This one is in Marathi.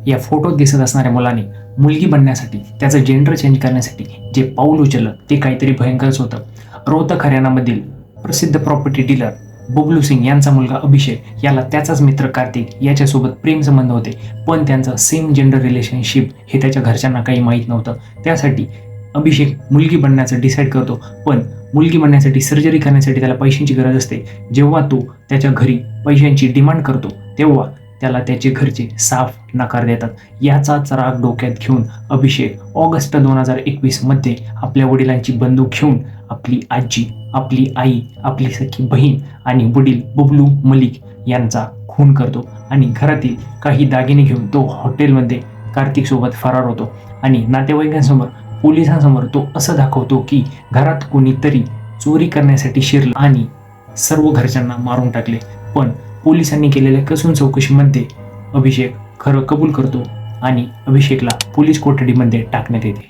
या फोटोत दिसत असणाऱ्या मुलाने मुलगी बनण्यासाठी, त्याचं जेंडर चेंज करण्यासाठी जे पाऊल उचललं ते काहीतरी भयंकरच होतं. रोहतक हरियाणामधील प्रसिद्ध प्रॉपर्टी डीलर बबलू सिंग यांचा मुलगा अभिषेक याला त्याचाच मित्र कार्तिक याच्यासोबत प्रेम संबंध होते, पण त्यांचं सेम जेंडर रिलेशनशिप हे त्याच्या घरच्यांना काही माहीत नव्हतं. त्यासाठी अभिषेक मुलगी बनण्याचं डिसाईड करतो, पण मुलगी बनण्यासाठी सर्जरी करण्यासाठी त्याला पैशांची गरज असते. जेव्हा तो त्याच्या घरी पैशांची डिमांड करतो तेव्हा त्याला त्याचे घरचे साफ नकार देतात. याचाच राग डोक्यात घेऊन अभिषेक ऑगस्ट 2021 मध्ये आपल्या वडिलांची बंदूक घेऊन आपली आजी, आपली आई, आपली सख्खी बहीण आणि वडील बबलू मलिक यांचा खून करतो आणि घरातील काही दागिने घेऊन तो हॉटेलमध्ये कार्तिक सोबत फरार होतो आणि नातेवाईकांसमोर, पोलिसांसमोर तो असं दाखवतो की घरात कोणीतरी चोरी करण्यासाठी शिरलं आणि सर्व घरच्यांना मारून टाकले. पण पोलिसांनी केलेल्या कसून चौकशीमध्ये अभिषेक खरं कबूल करतो आणि अभिषेकला पोलीस कोठडीमध्ये टाकण्यात येते.